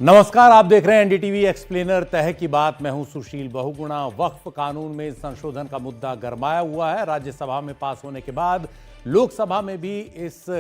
नमस्कार, आप देख रहे हैं एनडीटीवी एक्सप्लेनर। तह की बात। मैं हूं सुशील बहुगुणा। वक्फ कानून में संशोधन का मुद्दा गरमाया हुआ है। राज्यसभा में पास होने के बाद लोकसभा में भी इस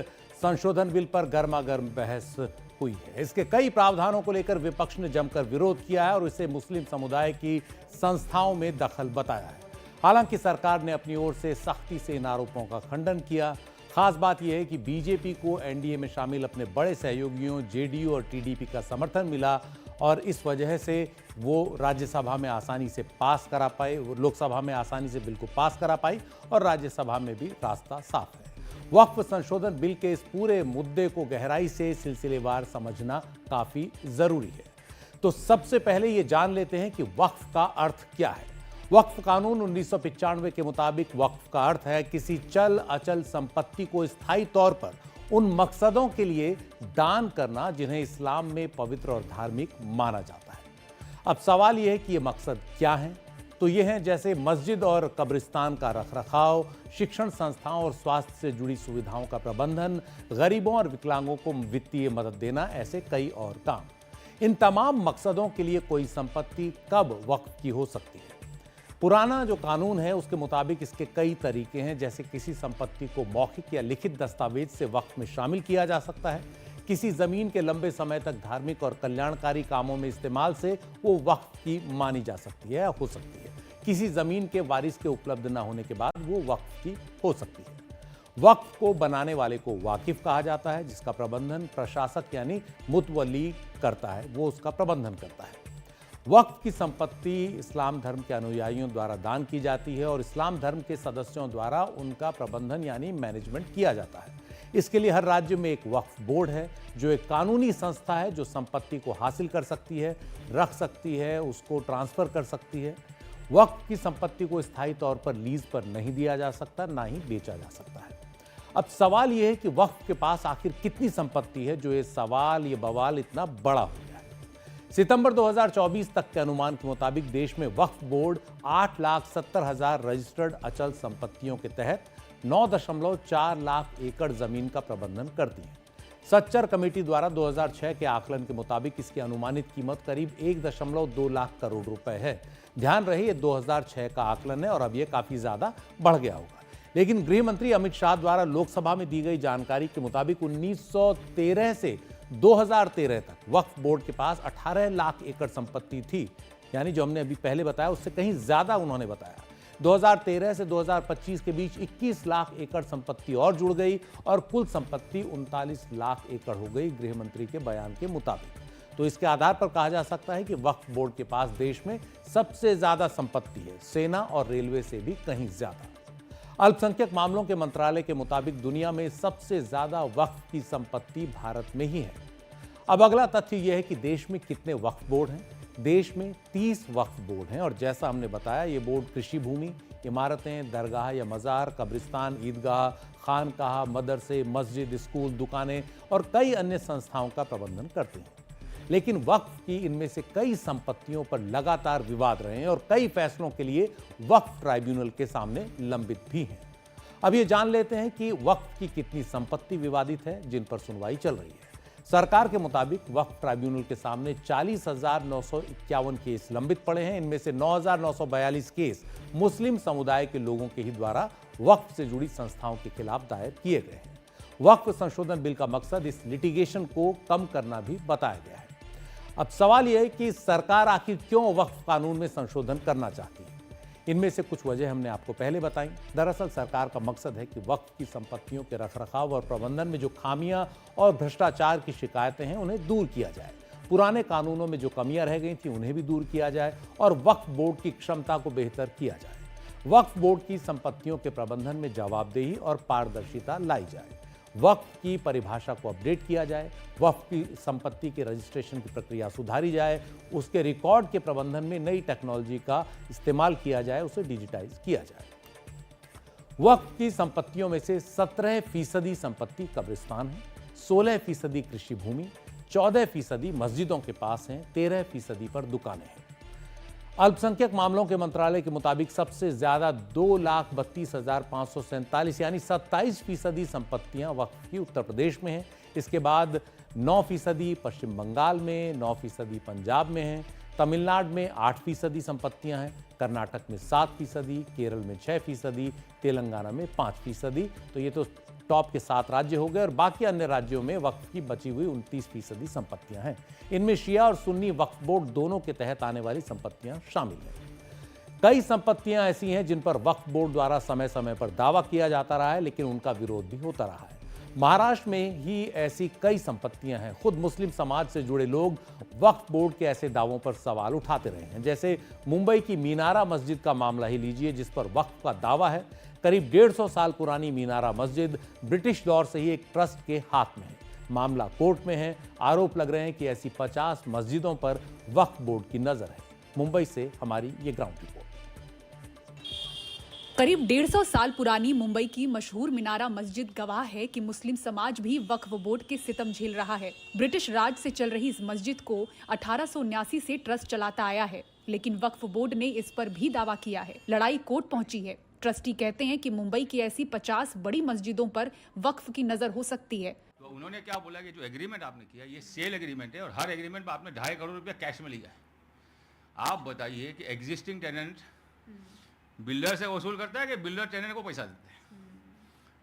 संशोधन बिल पर गर्मागर्म बहस हुई है। इसके कई प्रावधानों को लेकर विपक्ष ने जमकर विरोध किया है और इसे मुस्लिम समुदाय की संस्थाओं में दखल बताया है। हालांकि सरकार ने अपनी ओर से सख्ती से इन आरोपों का खंडन किया। खास बात यह है कि बीजेपी को एनडीए में शामिल अपने बड़े सहयोगियों जेडीयू और टीडीपी का समर्थन मिला और इस वजह से वो राज्यसभा में आसानी से पास करा पाए, लोकसभा में आसानी से बिल को पास करा पाई और राज्यसभा में भी रास्ता साफ है। वक्फ संशोधन बिल के इस पूरे मुद्दे को गहराई से सिलसिलेवार समझना काफी जरूरी है। तो सबसे पहले ये जान लेते हैं कि वक्फ का अर्थ क्या है। वक्फ कानून 1995 के मुताबिक वक्फ का अर्थ है किसी चल अचल संपत्ति को स्थायी तौर पर उन मकसदों के लिए दान करना जिन्हें इस्लाम में पवित्र और धार्मिक माना जाता है। अब सवाल यह है कि ये मकसद क्या हैं? तो ये हैं जैसे मस्जिद और कब्रिस्तान का रखरखाव, शिक्षण संस्थाओं और स्वास्थ्य से जुड़ी सुविधाओं का प्रबंधन, गरीबों और विकलांगों को वित्तीय मदद देना, ऐसे कई और काम। इन तमाम मकसदों के लिए कोई संपत्ति कब वक्फ की हो सकती है? पुराना जो कानून है उसके मुताबिक इसके कई तरीके हैं। जैसे किसी संपत्ति को मौखिक या लिखित दस्तावेज से वक्फ में शामिल किया जा सकता है। किसी जमीन के लंबे समय तक धार्मिक और कल्याणकारी कामों में इस्तेमाल से वो वक्फ की मानी जा सकती है या हो सकती है। किसी जमीन के वारिस के उपलब्ध न होने के बाद वो वक्फ की हो सकती है। वक्फ को बनाने वाले को वाकिफ कहा जाता है, जिसका प्रबंधन प्रशासक यानी मुतवल्ली करता है, वो उसका प्रबंधन करता है। वक्फ की संपत्ति इस्लाम धर्म के अनुयायियों द्वारा दान की जाती है और इस्लाम धर्म के सदस्यों द्वारा उनका प्रबंधन यानी मैनेजमेंट किया जाता है। इसके लिए हर राज्य में एक वक्फ बोर्ड है जो एक कानूनी संस्था है जो संपत्ति को हासिल कर सकती है, रख सकती है, उसको ट्रांसफर कर सकती है। वक्फ की संपत्ति को स्थायी तौर पर लीज पर नहीं दिया जा सकता, ना ही बेचा जा सकता है। अब सवाल यह है कि वक्फ के पास आखिर कितनी संपत्ति है जो ये सवाल, ये बवाल इतना बड़ा हो गया है। सितंबर 2024 तक के अनुमान के मुताबिक देश में वक्फ बोर्ड 8,70,000 रजिस्टर्ड अचल संपत्तियों के तहत 9.4 लाख एकड़ जमीन का प्रबंधन करती है। सच्चर कमेटी द्वारा 2006 के आकलन के मुताबिक इसकी अनुमानित कीमत करीब 1.2 लाख करोड़ रुपए है। ध्यान रहे ये 2006 का आकलन है और अब ये काफी ज्यादा बढ़ गया होगा। लेकिन गृह मंत्री अमित शाह द्वारा लोकसभा में दी गई जानकारी के मुताबिक 1913 से 2013 तक वक्फ बोर्ड के पास 18 लाख एकड़ संपत्ति थी, यानी जो हमने अभी पहले बताया उससे कहीं ज्यादा उन्होंने बताया। 2013 से 2025 के बीच 21 लाख एकड़ संपत्ति और जुड़ गई और कुल संपत्ति 39 लाख एकड़ हो गई गृह मंत्री के बयान के मुताबिक। तो इसके आधार पर कहा जा सकता है कि वक्फ बोर्ड के पास देश में सबसे ज्यादा संपत्ति है, सेना और रेलवे से भी कहीं ज्यादा। अल्पसंख्यक मामलों के मंत्रालय के मुताबिक दुनिया में सबसे ज्यादा वक्फ की संपत्ति भारत में ही है। अब अगला तथ्य यह है कि देश में कितने वक्फ बोर्ड हैं। देश में 30 वक्फ बोर्ड हैं और जैसा हमने बताया ये बोर्ड कृषि भूमि, इमारतें, दरगाह या मज़ार, कब्रिस्तान, ईदगाह, खानकाह, मदरसे, मस्जिद, स्कूल, दुकानें और कई अन्य संस्थाओं का प्रबंधन करते हैं। लेकिन वक्फ की इनमें से कई संपत्तियों पर लगातार विवाद रहे हैं और कई फैसलों के लिए वक्फ ट्राइब्यूनल के सामने लंबित भी हैं। अब ये जान लेते हैं कि वक्फ की कितनी संपत्ति विवादित है जिन पर सुनवाई चल रही है। सरकार के मुताबिक वक्फ ट्राइब्यूनल के सामने 40,951 केस लंबित पड़े हैं। इनमें से 9,942 केस मुस्लिम समुदाय के लोगों के ही द्वारा वक्फ से जुड़ी संस्थाओं के खिलाफ दायर किए गए हैं। वक्फ संशोधन बिल का मकसद इस लिटिगेशन को कम करना भी बताया गया है। अब सवाल यह है कि सरकार आखिर क्यों वक्फ कानून में संशोधन करना चाहती है। इनमें से कुछ वजह हमने आपको पहले बताई। दरअसल सरकार का मकसद है कि वक्फ की संपत्तियों के रखरखाव और प्रबंधन में जो खामियां और भ्रष्टाचार की शिकायतें हैं उन्हें दूर किया जाए। पुराने कानूनों में जो कमियां रह गई थी उन्हें भी दूर किया जाए और वक्फ बोर्ड की क्षमता को बेहतर किया जाए। वक्फ बोर्ड की संपत्तियों के प्रबंधन में जवाबदेही और पारदर्शिता लाई जाए। वक्फ की परिभाषा को अपडेट किया जाए। वक्फ की संपत्ति के रजिस्ट्रेशन की प्रक्रिया सुधारी जाए। उसके रिकॉर्ड के प्रबंधन में नई टेक्नोलॉजी का इस्तेमाल किया जाए, उसे डिजिटाइज किया जाए। वक्फ की संपत्तियों में से 17% संपत्ति कब्रिस्तान है, 16% कृषि भूमि, 14% मस्जिदों के पास हैं, 13% पर दुकानें हैं। अल्पसंख्यक मामलों के मंत्रालय के मुताबिक सबसे ज्यादा 2,32,547 यानी 27% संपत्तियां वक्फ की उत्तर प्रदेश में हैं। इसके बाद 9% पश्चिम बंगाल में, 9% पंजाब में है, तमिलनाडु में 8% संपत्तियां हैं, कर्नाटक में 7%, केरल में 6%, तेलंगाना में 5%। तो ये तो टॉप के 7 राज्य हो गए और बाकी अन्य राज्यों में वक्फ की बची हुई 29% संपत्तियां हैं। इनमें शिया और सुन्नी वक्फ बोर्ड दोनों के तहत आने वाली संपत्तियां शामिल हैं। कई संपत्तियां ऐसी हैं जिन पर वक्फ बोर्ड द्वारा समय समय पर दावा किया जाता रहा है, लेकिन उनका विरोध भी होता रहा है। महाराष्ट्र में ही ऐसी कई संपत्तियां हैं। खुद मुस्लिम समाज से जुड़े लोग वक्फ बोर्ड के ऐसे दावों पर सवाल उठाते रहे हैं। जैसे मुंबई की मीनारा मस्जिद का मामला ही लीजिए, जिस पर वक्फ का दावा है। करीब 150 साल पुरानी मीनारा मस्जिद ब्रिटिश दौर से ही एक ट्रस्ट के हाथ में है। मामला कोर्ट में है। आरोप लग रहे हैं कि ऐसी 50 मस्जिदों पर वक्फ बोर्ड की नजर है। मुंबई से हमारी ये ग्राउंड रिपोर्ट। करीब 150 साल पुरानी मुंबई की मशहूर मीनारा मस्जिद गवाह है कि मुस्लिम समाज भी वक्फ बोर्ड के सितम झेल रहा है। ब्रिटिश राज से चल रही इस मस्जिद को 1879 से ट्रस्ट चलाता आया है, लेकिन वक्फ बोर्ड ने इस पर भी दावा किया है। लड़ाई कोर्ट पहुंची है। ट्रस्टी कहते हैं कि मुंबई की ऐसी 50 बड़ी मस्जिदों पर वक्फ की नजर हो सकती है। तो उन्होंने क्या बोला कि जो एग्रीमेंट आपने किया ये सेल एग्रीमेंट है और हर एग्रीमेंट में आपने 2.5 करोड़ रुपया कैश में लिया है। आप बताइए कि एग्जिस्टिंग टेनेंट बिल्डर से वसूल करता है कि बिल्डर टेनेंट को पैसा देते हैं?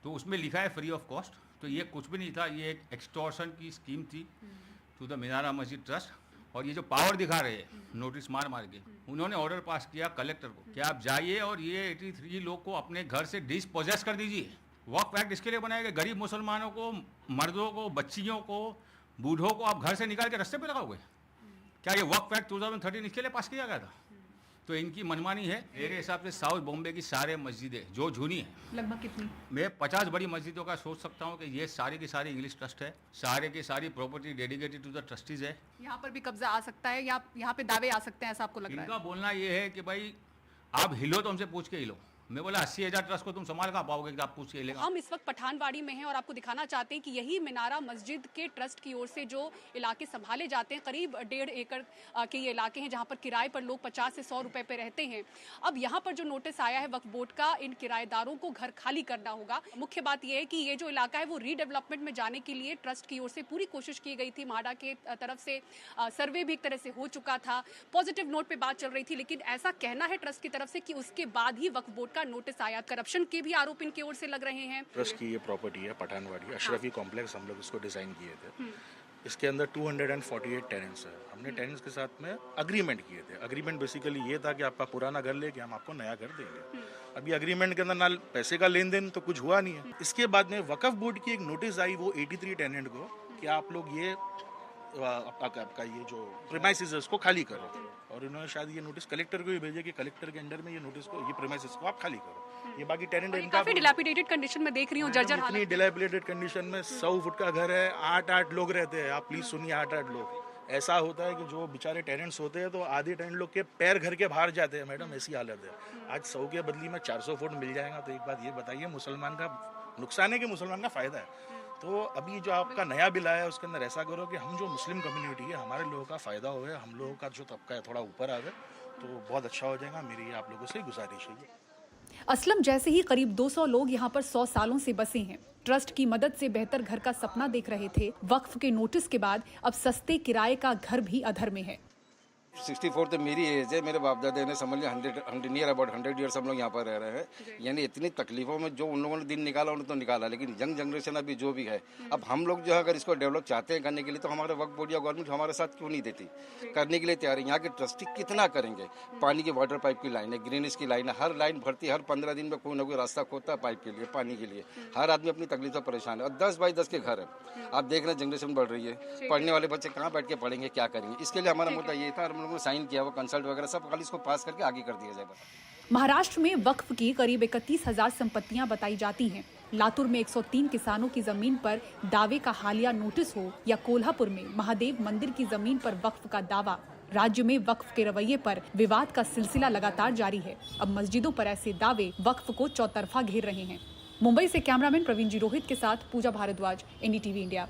तो उसमें लिखा है फ्री ऑफ कॉस्ट। तो ये कुछ भी नहीं था, ये एक एक्सटॉर्शन की स्कीम थी टू द मीनारा मस्जिद ट्रस्ट। और ये जो पावर दिखा रहे हैं नोटिस मार मार के, उन्होंने ऑर्डर पास किया कलेक्टर को कि आप जाइए और ये 83 लोग को अपने घर से डिस्पोजेस कर दीजिए। वक्फ एक्ट इसके लिए बनाया गया, गरीब मुसलमानों को, मर्दों को, बच्चियों को, बूढ़ों को आप घर से निकाल के रास्ते पे लगाओगे? क्या ये वक्फ एक्ट 2013 इसके लिए पास किया गया था? तो इनकी मनमानी है। मेरे हिसाब से साउथ बॉम्बे की सारे मस्जिदें जो झुनी है, लगभग कितनी? मैं 50 बड़ी मस्जिदों का सोच सकता हूँ कि ये सारी की सारी इंग्लिश ट्रस्ट है। सारे की सारी property dedicated to the trustees है। यहाँ पर भी कब्जा आ सकता है या यहाँ पे दावे आ सकते हैं, ऐसा आपको लग रहा है? इनका बोलना ये है कि भाई आप हिलो तो हमसे पूछ के हिलो। मैं बोला 80,000 ट्रस्ट को तुम संभाल कहाँ पाओगे कि आप पूछ के हिलेगा? हम इस वक्त पठानवाड़ी में हैं और आपको दिखाना चाहते हैं कि यही मीनारा मस्जिद के ट्रस्ट की ओर से जो इलाके संभाले जाते हैं, करीब 1.5 एकड़ के ये इलाके हैं जहां पर किराए पर लोग 50 से 100 रुपए पे रहते हैं। अब यहां पर जो नोटिस आया है वक्फ बोर्ड का, इन किराएदारों को घर खाली करना होगा। मुख्य बात यह है कि ये जो इलाका है वो रीडेवलपमेंट में जाने के लिए ट्रस्ट की ओर से पूरी कोशिश की गई थी। म्हाडा के तरफ से सर्वे भी एक तरह से हो चुका था, पॉजिटिव नोट पर बात चल रही थी, लेकिन ऐसा कहना है ट्रस्ट की तरफ से कि उसके बाद ही वक्फ बोर्ड का नोटिस आया। करप्शन के भी आरोप इनकी ओर से लग रहे हैं। ट्रस्ट की ये प्रॉपर्टी है पठानवाड़ी अशरफी कॉम्प्लेक्स, हम लोग इसको डिजाइन किए थे। इसके अंदर 248 टेनेंट्स है। हमने टेनेंट्स के साथ में अग्रीमेंट किए थे। अग्रीमेंट बेसिकली ये था कि आपका पुराना घर लेके हम आपको नया घर देंगे। अभी अग्रीमेंट के अंदर ना पैसे का लेन देन तो कुछ हुआ नहीं है। इसके बाद में वक्फ बोर्ड की एक नोटिस आई वो 83 टेनेंट को कि आप लोग ये आपका ये जो प्रीमाइसेस है उसको खाली करो। और इन्होंने शायद ये नोटिस कलेक्टर को ही भेजे कि कलेक्टर के अंडर में ये नोटिस को, ये प्रीमाइसेस को आप खाली करो। ये बाकी टेनेंट इनका काफी डिलैपिडेटेड कंडीशन में देख रही हूँ, जर्जर हालत। इतनी डिलैपिडेटेड कंडीशन में 100 फुट का घर है, 8 लोग रहते हैं। आप प्लीज सुनिए, 8 लोग। ऐसा होता है कि जो बेचारे टेनेंट्स होते हैं तो आधे टेनेंट लोग के पैर घर के बाहर जाते हैं। मैडम ऐसी हालत है। आज 100 के बदली में 400 फुट मिल जाएगा तो एक बात ये बताइए, मुसलमान का नुकसान है कि मुसलमान का फायदा है? तो अभी जो आपका नया बिल आया है उसके अंदर ऐसा करो कि हम जो मुस्लिम कम्युनिटी है हमारे लोगों का फायदा होवे, हम लोगों का जो तबका है थोड़ा ऊपर आवे तो बहुत अच्छा हो जाएगा। मेरी आप लोगों से गुजारिश है। असलम जैसे ही करीब 200 लोग यहाँ पर 100 सालों से बसे हैं। ट्रस्ट की मदद से बेहतर घर का सपना देख रहे थे। वक्फ के नोटिस के बाद अब सस्ते किराए का घर भी अधर में है। 64 तो मेरी एज है। मेरे बाप दादा ने समझ लिया 100 नियर अबाउट 100 ईयर्स हम लोग यहाँ पर रह रहे हैं। यानी इतनी तकलीफों में जो उन लोगों ने दिन निकाला उन्होंने तो निकाला, लेकिन यंग जनरेशन अभी जो भी है, अब हम लोग जो है अगर इसको डेवलप चाहते हैं करने के लिए तो हमारे वक्फ बोर्ड या गवर्नमेंट हमारे साथ क्यों नहीं देती? करने के लिए तैयार है। यहाँ के ट्रस्टी कितना करेंगे? पानी की वाटर पाइप की लाइन है, ग्रीनेज की लाइन है, हर लाइन भरती है। हर 15 दिन में कोई ना कोई रास्ता खोदता है पाइप के लिए, पानी के लिए। हर आदमी अपनी तकलीफ से परेशान है और 10 बाई 10 के घर है। आप देख रहे हैं जनरेशन बढ़ रही है। पढ़ने वाले बच्चे कहाँ बैठ के पढ़ेंगे, क्या करेंगे? इसके लिए हमारा मुद्दा ये था और हम लोगों ने साइन किया, वो कंसल्ट वगैरह सब खाली इसको पास करके आगे कर दिया जाएगा। महाराष्ट्र में वक्फ की करीब 31,000 संपत्तियां बताई जाती हैं। लातूर में 103 किसानों की जमीन पर दावे का हालिया नोटिस हो या कोल्हापुर में महादेव मंदिर की जमीन पर वक्फ का दावा, राज्य में वक्फ के रवैये पर विवाद का सिलसिला लगातार जारी है। अब मस्जिदों पर ऐसे दावे वक्फ को चौतरफा घेर रहे हैं। मुंबई से कैमरामैन प्रवीण जी रोहित के साथ पूजा भारद्वाज, एनडीटीवी इंडिया।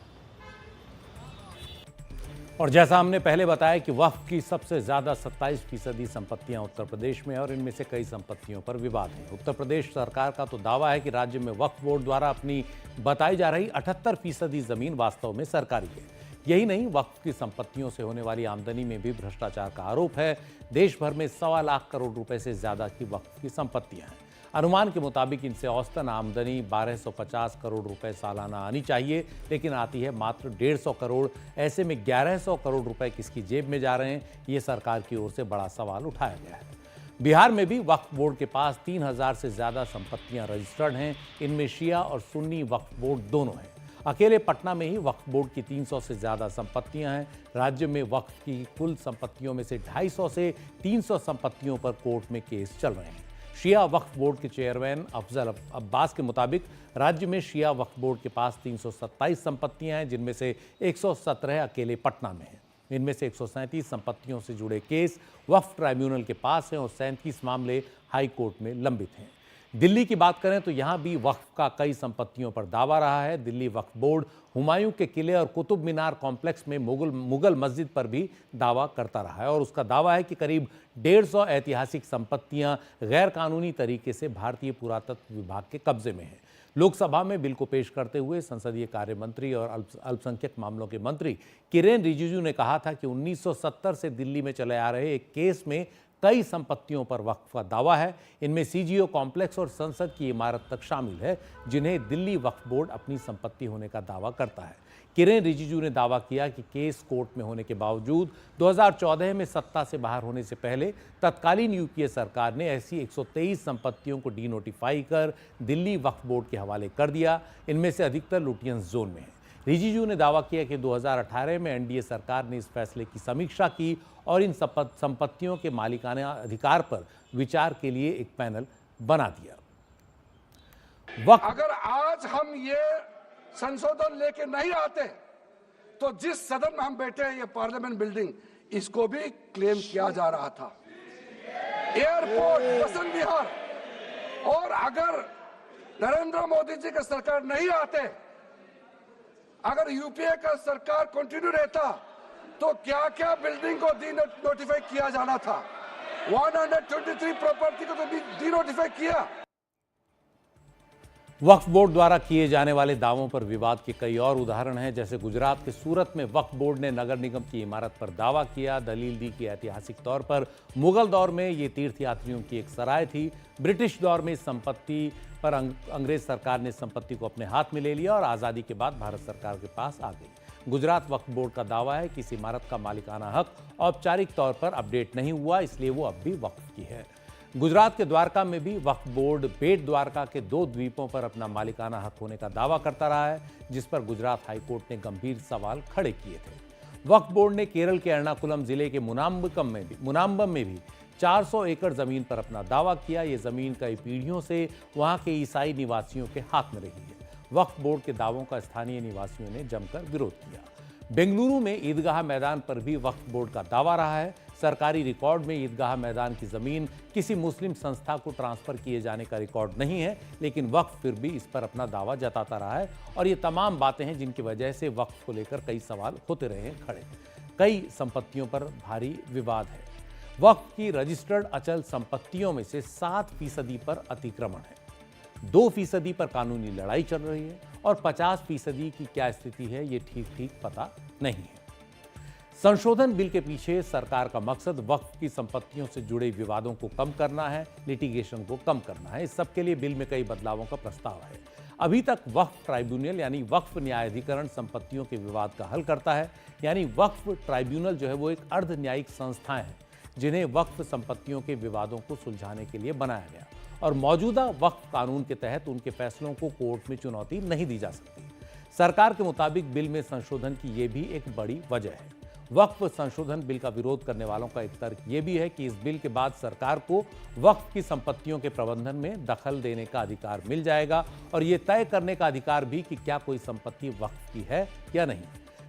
और जैसा हमने पहले बताया कि वक्फ की सबसे ज्यादा 27% संपत्तियां उत्तर प्रदेश में और इनमें से कई संपत्तियों पर विवाद है। उत्तर प्रदेश सरकार का तो दावा है कि राज्य में वक्फ बोर्ड द्वारा अपनी बताई जा रही 78% जमीन वास्तव में सरकारी है। यही नहीं, वक्फ की संपत्तियों से होने वाली आमदनी में भी भ्रष्टाचार का आरोप है। देश भर में 1.25 लाख करोड़ रुपए से ज्यादा की वक्फ की संपत्तियां हैं। अनुमान के मुताबिक इनसे औसतन आमदनी 1250 करोड़ रुपए सालाना आनी चाहिए, लेकिन आती है मात्र 150 करोड़। ऐसे में 1100 करोड़ रुपए किसकी जेब में जा रहे हैं, ये सरकार की ओर से बड़ा सवाल उठाया गया है। बिहार में भी वक्फ बोर्ड के पास 3000 से ज्यादा संपत्तियां रजिस्टर्ड हैं। इनमें शिया और सुन्नी वक्फ बोर्ड दोनों हैं। अकेले पटना में ही वक्फ बोर्ड की 300 से ज्यादा संपत्तियां हैं। राज्य में वक्फ की कुल संपत्तियों में से 250 से 300 संपत्तियों पर कोर्ट में केस चल रहे हैं। शिया वक्फ बोर्ड के चेयरमैन अफजल अब्बास के मुताबिक राज्य में शिया वक्फ बोर्ड के पास 327 संपत्तियां हैं, जिनमें से 117 अकेले पटना में हैं। इनमें से 137 संपत्तियों से जुड़े केस वक्फ ट्राइब्यूनल के पास हैं और 37 मामले हाई कोर्ट में लंबित हैं। दिल्ली की बात करें तो यहां भी वक्फ का कई संपत्तियों पर दावा रहा है। दिल्ली वक्फ बोर्ड हुमायूं के किले और कुतुब मीनार कॉम्प्लेक्स में मुगल मस्जिद पर भी दावा करता रहा है और उसका दावा है कि करीब 150 ऐतिहासिक संपत्तियां गैर कानूनी तरीके से भारतीय पुरातत्व विभाग के कब्जे में हैं। लोकसभा में बिल को पेश करते हुए संसदीय कार्य मंत्री और अल्पसंख्यक मामलों के मंत्री किरेन रिजिजू ने कहा था कि 1970 से दिल्ली में चले आ रहे एक केस में कई संपत्तियों पर वक्फ का दावा है। इनमें सीजीओ कॉम्प्लेक्स और संसद की इमारत तक शामिल है, जिन्हें दिल्ली वक्फ बोर्ड अपनी संपत्ति होने का दावा करता है। किरेन रिजिजू ने दावा किया कि केस कोर्ट में होने के बावजूद 2014 में सत्ता से बाहर होने से पहले तत्कालीन यूपीए सरकार ने ऐसी 123 संपत्तियों को डीनोटिफाई कर दिल्ली वक्फ बोर्ड के हवाले कर दिया। इनमें से अधिकतर लुटियंस जोन में है। रिजिजू ने दावा किया कि 2018 में एनडीए सरकार ने इस फैसले की समीक्षा की और इन संपत्तियों के मालिकाना अधिकार पर विचार के लिए एक पैनल बना दिया। अगर आज हम ये संशोधन लेके नहीं आते तो जिस सदन में हम बैठे हैं, ये पार्लियामेंट बिल्डिंग, इसको भी क्लेम किया जा रहा था। एयरपोर्ट, बसंत विहार, और अगर नरेंद्र मोदी जी का सरकार नहीं आते, अगर यूपीए का सरकार कंटिन्यू रहता, तो क्या क्या बिल्डिंग को डी नोटिफाई किया जाना था। 123 प्रॉपर्टी को तो डी नोटिफाई किया। वक्फ बोर्ड द्वारा किए जाने वाले दावों पर विवाद के कई और उदाहरण हैं। जैसे गुजरात के सूरत में वक्फ बोर्ड ने नगर निगम की इमारत पर दावा किया। दलील दी कि ऐतिहासिक तौर पर मुगल दौर में ये तीर्थयात्रियों की एक सराय थी। ब्रिटिश दौर में इस संपत्ति पर अंग्रेज सरकार ने संपत्ति को अपने हाथ में ले लिया और आज़ादी के बाद भारत सरकार के पास आ गई। गुजरात वक्फ बोर्ड का दावा है कि इस इमारत का मालिकाना हक औपचारिक तौर पर अपडेट नहीं हुआ, इसलिए वो अब भी वक्फ की है। गुजरात के द्वारका में भी वक्फ बोर्ड बेट द्वारका के 2 द्वीपों पर अपना मालिकाना हक होने का दावा करता रहा है, जिस पर गुजरात हाईकोर्ट ने गंभीर सवाल खड़े किए थे। वक्फ बोर्ड ने केरल के एर्नाकुलम जिले के मुनाम्बम में भी 400 एकड़ जमीन पर अपना दावा किया। ये जमीन कई पीढ़ियों से वहां के ईसाई निवासियों के हाथ में रही है। वक्फ बोर्ड के दावों का स्थानीय निवासियों ने जमकर विरोध किया। बेंगलुरु में ईदगाह मैदान पर भी वक्फ बोर्ड का दावा रहा है। सरकारी रिकॉर्ड में ईदगाह मैदान की जमीन किसी मुस्लिम संस्था को ट्रांसफर किए जाने का रिकॉर्ड नहीं है, लेकिन वक्फ फिर भी इस पर अपना दावा जताता रहा है और ये तमाम बातें हैं जिनकी वजह से वक्फ को लेकर कई सवाल होते रहे हैं खड़े। कई संपत्तियों पर भारी विवाद है। वक्फ की रजिस्टर्ड अचल संपत्तियों में से 7% पर अतिक्रमण है, 2% पर कानूनी लड़ाई चल रही है और 50% की क्या स्थिति है ये ठीक पता नहीं है। संशोधन बिल के पीछे सरकार का मकसद वक्फ की संपत्तियों से जुड़े विवादों को कम करना है, लिटिगेशन को कम करना है। इस सब के लिए बिल में कई बदलावों का प्रस्ताव है। अभी तक वक्फ ट्राइब्यूनल यानी वक्फ न्यायाधिकरण संपत्तियों के विवाद का हल करता है। यानी वक्फ ट्राइब्यूनल जो है वो एक अर्ध न्यायिक संस्थाएं हैं जिन्हें वक्फ संपत्तियों के विवादों को सुलझाने के लिए बनाया गया और मौजूदा वक्फ कानून के तहत उनके फैसलों को कोर्ट में चुनौती नहीं दी जा सकती। सरकार के मुताबिक बिल में संशोधन की ये भी एक बड़ी वजह है। वक्फ संशोधन बिल का विरोध करने वालों का एक तर्क ये भी है कि इस बिल के बाद सरकार को वक्फ की संपत्तियों के प्रबंधन में दखल देने का अधिकार मिल जाएगा और ये तय करने का अधिकार भी कि क्या कोई संपत्ति वक्फ की है या नहीं।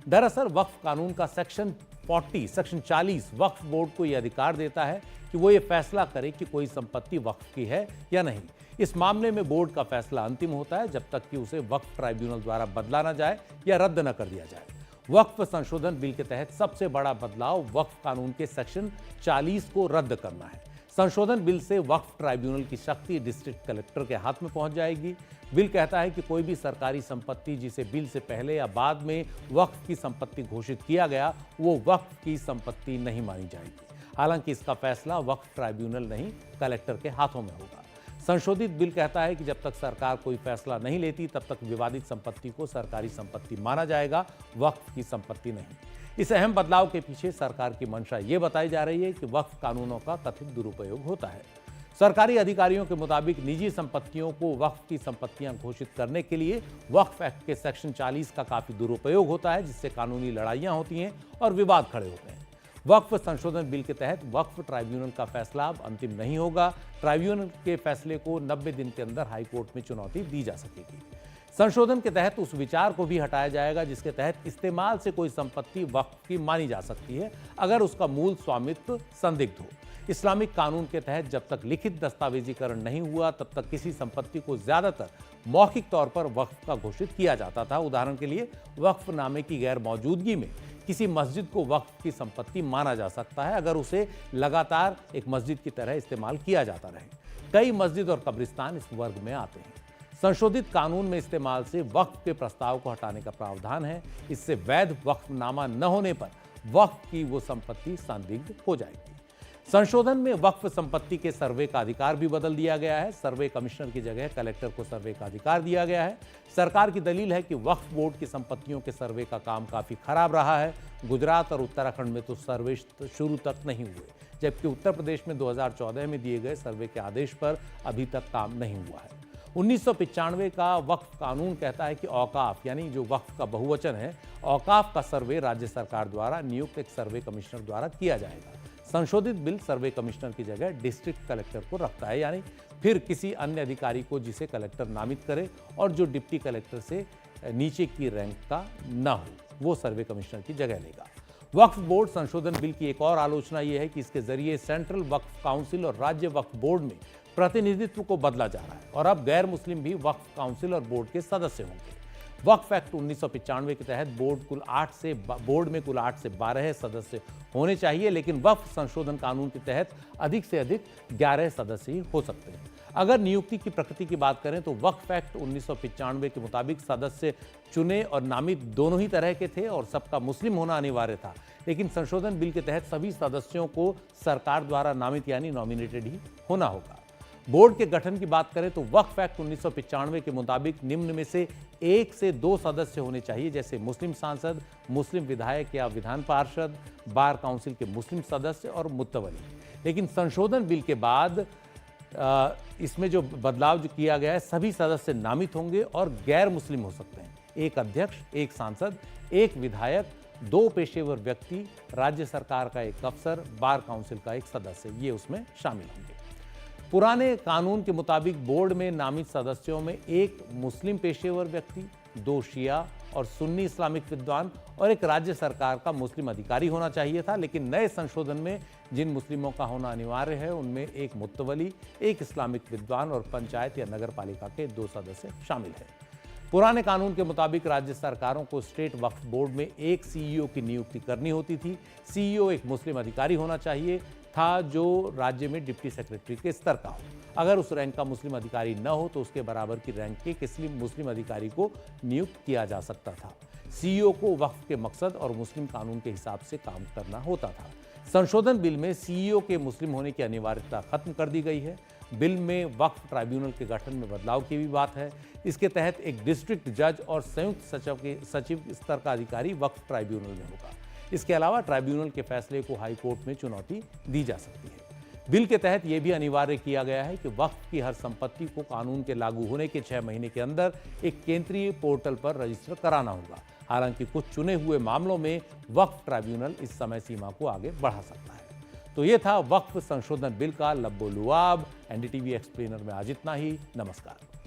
दरअसल वक्फ कानून का सेक्शन 40 वक्फ बोर्ड को यह अधिकार देता है कि वो ये फैसला करे कि कोई संपत्ति वक्फ की है या नहीं। इस मामले में बोर्ड का फैसला अंतिम होता है जब तक कि उसे वक्फ ट्राइब्यूनल द्वारा बदला न जाए या रद्द न कर दिया जाए। वक्फ संशोधन बिल के तहत सबसे बड़ा बदलाव वक्फ कानून के सेक्शन 40 को रद्द करना है। संशोधन बिल से वक्फ ट्राइब्यूनल की शक्ति डिस्ट्रिक्ट कलेक्टर के हाथ में पहुंच जाएगी। बिल कहता है कि कोई भी सरकारी संपत्ति जिसे बिल से पहले या बाद में वक्फ की संपत्ति घोषित किया गया, वो वक्फ की संपत्ति नहीं मानी जाएगी। हालांकि इसका फैसला वक्फ ट्राइब्यूनल नहीं, कलेक्टर के हाथों में होगा। संशोधित बिल कहता है कि जब तक सरकार कोई फैसला नहीं लेती, तब तक विवादित संपत्ति को सरकारी संपत्ति माना जाएगा, वक्फ की संपत्ति नहीं। इस अहम बदलाव के पीछे सरकार की मंशा ये बताई जा रही है कि वक्फ कानूनों का कथित दुरुपयोग होता है। सरकारी अधिकारियों के मुताबिक निजी संपत्तियों को वक्फ की संपत्तियां घोषित करने के लिए वक्फ एक्ट के सेक्शन 40 का काफी दुरुपयोग होता है, जिससे कानूनी लड़ाइयां होती हैं और विवाद खड़े होते हैं। वक्फ संशोधन बिल के तहत वक्फ ट्राइब्यूनल का फैसला अब अंतिम नहीं होगा। ट्राइब्यूनल के फैसले को 90 दिन के अंदर हाईकोर्ट में चुनौती दी जा सकेगी। संशोधन के तहत उस विचार को भी हटाया जाएगा जिसके तहत इस्तेमाल से कोई संपत्ति वक्फ की मानी जा सकती है अगर उसका मूल स्वामित्व संदिग्ध हो। इस्लामिक कानून के तहत जब तक लिखित दस्तावेजीकरण नहीं हुआ, तब तक किसी संपत्ति को ज्यादातर मौखिक तौर पर वक्फ का घोषित किया जाता था। उदाहरण के लिए वक्फनामे की गैर मौजूदगी में किसी मस्जिद को वक्फ की संपत्ति माना जा सकता है अगर उसे लगातार एक मस्जिद की तरह इस्तेमाल किया जाता रहे। कई मस्जिद और कब्रिस्तान इस वर्ग में आते हैं। संशोधित कानून में इस्तेमाल से वक्फ के प्रस्ताव को हटाने का प्रावधान है। इससे वैध वक्फनामा न होने पर वक्फ की वो संपत्ति संदिग्ध हो जाएगी। संशोधन में वक्फ संपत्ति के सर्वे का अधिकार भी बदल दिया गया है। सर्वे कमिश्नर की जगह कलेक्टर को सर्वे का अधिकार दिया गया है। सरकार की दलील है कि वक्फ बोर्ड की संपत्तियों के सर्वे का काम काफी खराब रहा है। गुजरात और उत्तराखंड में तो सर्वे शुरू तक नहीं हुए, जबकि उत्तर प्रदेश में 2014 में दिए गए सर्वे के आदेश पर अभी तक काम नहीं हुआ है। 1995 का वक्फ कानून कहता है कि औकाफ यानी जो वक्फ का बहुवचन है, औकाफ का सर्वे राज्य सरकार द्वारा नियुक्त एक सर्वे कमिश्नर द्वारा किया जाएगा। संशोधित बिल सर्वे कमिश्नर की जगह डिस्ट्रिक्ट कलेक्टर को रखता है, यानी फिर किसी अन्य अधिकारी को जिसे कलेक्टर नामित करे और जो डिप्टी कलेक्टर से नीचे की रैंक का न हो, वो सर्वे कमिश्नर की जगह लेगा। वक्फ बोर्ड संशोधन बिल की एक और आलोचना यह है कि इसके जरिए सेंट्रल वक्फ काउंसिल और राज्य वक्फ बोर्ड में प्रतिनिधित्व को बदला जा रहा है और अब गैर मुस्लिम भी वक्फ काउंसिल और बोर्ड के सदस्य होंगे। वक्फ एक्ट 1995 के तहत बोर्ड में कुल 8 से 12 सदस्य होने चाहिए, लेकिन वक्फ संशोधन कानून के तहत अधिक से अधिक 11 सदस्य ही हो सकते हैं। अगर नियुक्ति की प्रकृति की बात करें तो वक्फ एक्ट 1995 के मुताबिक सदस्य चुने और नामित दोनों ही तरह के थे और सबका मुस्लिम होना अनिवार्य था, लेकिन संशोधन बिल के तहत सभी सदस्यों को सरकार द्वारा नामित यानी नॉमिनेटेड ही होना होगा। बोर्ड के गठन की बात करें तो वक्फ एक्ट 1995 के मुताबिक निम्न में से 1 से 2 सदस्य होने चाहिए, जैसे मुस्लिम सांसद, मुस्लिम विधायक या विधान पार्षद, बार काउंसिल के मुस्लिम सदस्य और मुत्तवली। लेकिन संशोधन बिल के बाद इसमें जो बदलाव जो किया गया है, सभी सदस्य नामित होंगे और गैर मुस्लिम हो सकते हैं। 1 अध्यक्ष, 1 सांसद, 1 विधायक, 2 पेशेवर व्यक्ति, राज्य सरकार का 1 अफसर, बार काउंसिल का 1 सदस्य, ये उसमें शामिल होंगे। पुराने कानून के मुताबिक बोर्ड में नामित सदस्यों में 1 मुस्लिम पेशेवर व्यक्ति, 2 शिया और सुन्नी इस्लामिक विद्वान और 1 राज्य सरकार का मुस्लिम अधिकारी होना चाहिए था, लेकिन नए संशोधन में जिन मुस्लिमों का होना अनिवार्य है उनमें 1 मुत्तवली, 1 इस्लामिक विद्वान और पंचायत या नगर पालिका के 2 सदस्य शामिल हैं। पुराने कानून के मुताबिक राज्य सरकारों को स्टेट वक्फ बोर्ड में 1 सीईओ की नियुक्ति करनी होती थी। सीईओ 1 मुस्लिम अधिकारी होना चाहिए था जो राज्य में डिप्टी सेक्रेटरी के स्तर का हो। अगर उस रैंक का मुस्लिम अधिकारी न हो तो उसके बराबर की रैंक के किसी मुस्लिम अधिकारी को नियुक्त किया जा सकता था। सीईओ को वक्फ के मकसद और मुस्लिम कानून के हिसाब से काम करना होता था। संशोधन बिल में सीईओ के मुस्लिम होने की अनिवार्यता खत्म कर दी गई है। बिल में वक्फ ट्राइब्यूनल के गठन में बदलाव की भी बात है। इसके तहत एक डिस्ट्रिक्ट जज और संयुक्त सचिव स्तर का अधिकारी वक्फ ट्राइब्यूनल में होगा। इसके अलावा ट्राइब्यूनल के फैसले को हाई कोर्ट में चुनौती दी जा सकती है। बिल के तहत यह भी अनिवार्य किया गया है कि वक्फ की हर संपत्ति को कानून के लागू होने के 6 महीने के अंदर एक केंद्रीय पोर्टल पर रजिस्टर कराना होगा। हालांकि कुछ चुने हुए मामलों में वक्फ ट्राइब्यूनल इस समय सीमा को आगे बढ़ा सकता है। तो ये था वक्फ संशोधन बिल का लब्बो लुआब। एनडीटीवी एक्सप्लेनर में आज इतना ही। नमस्कार।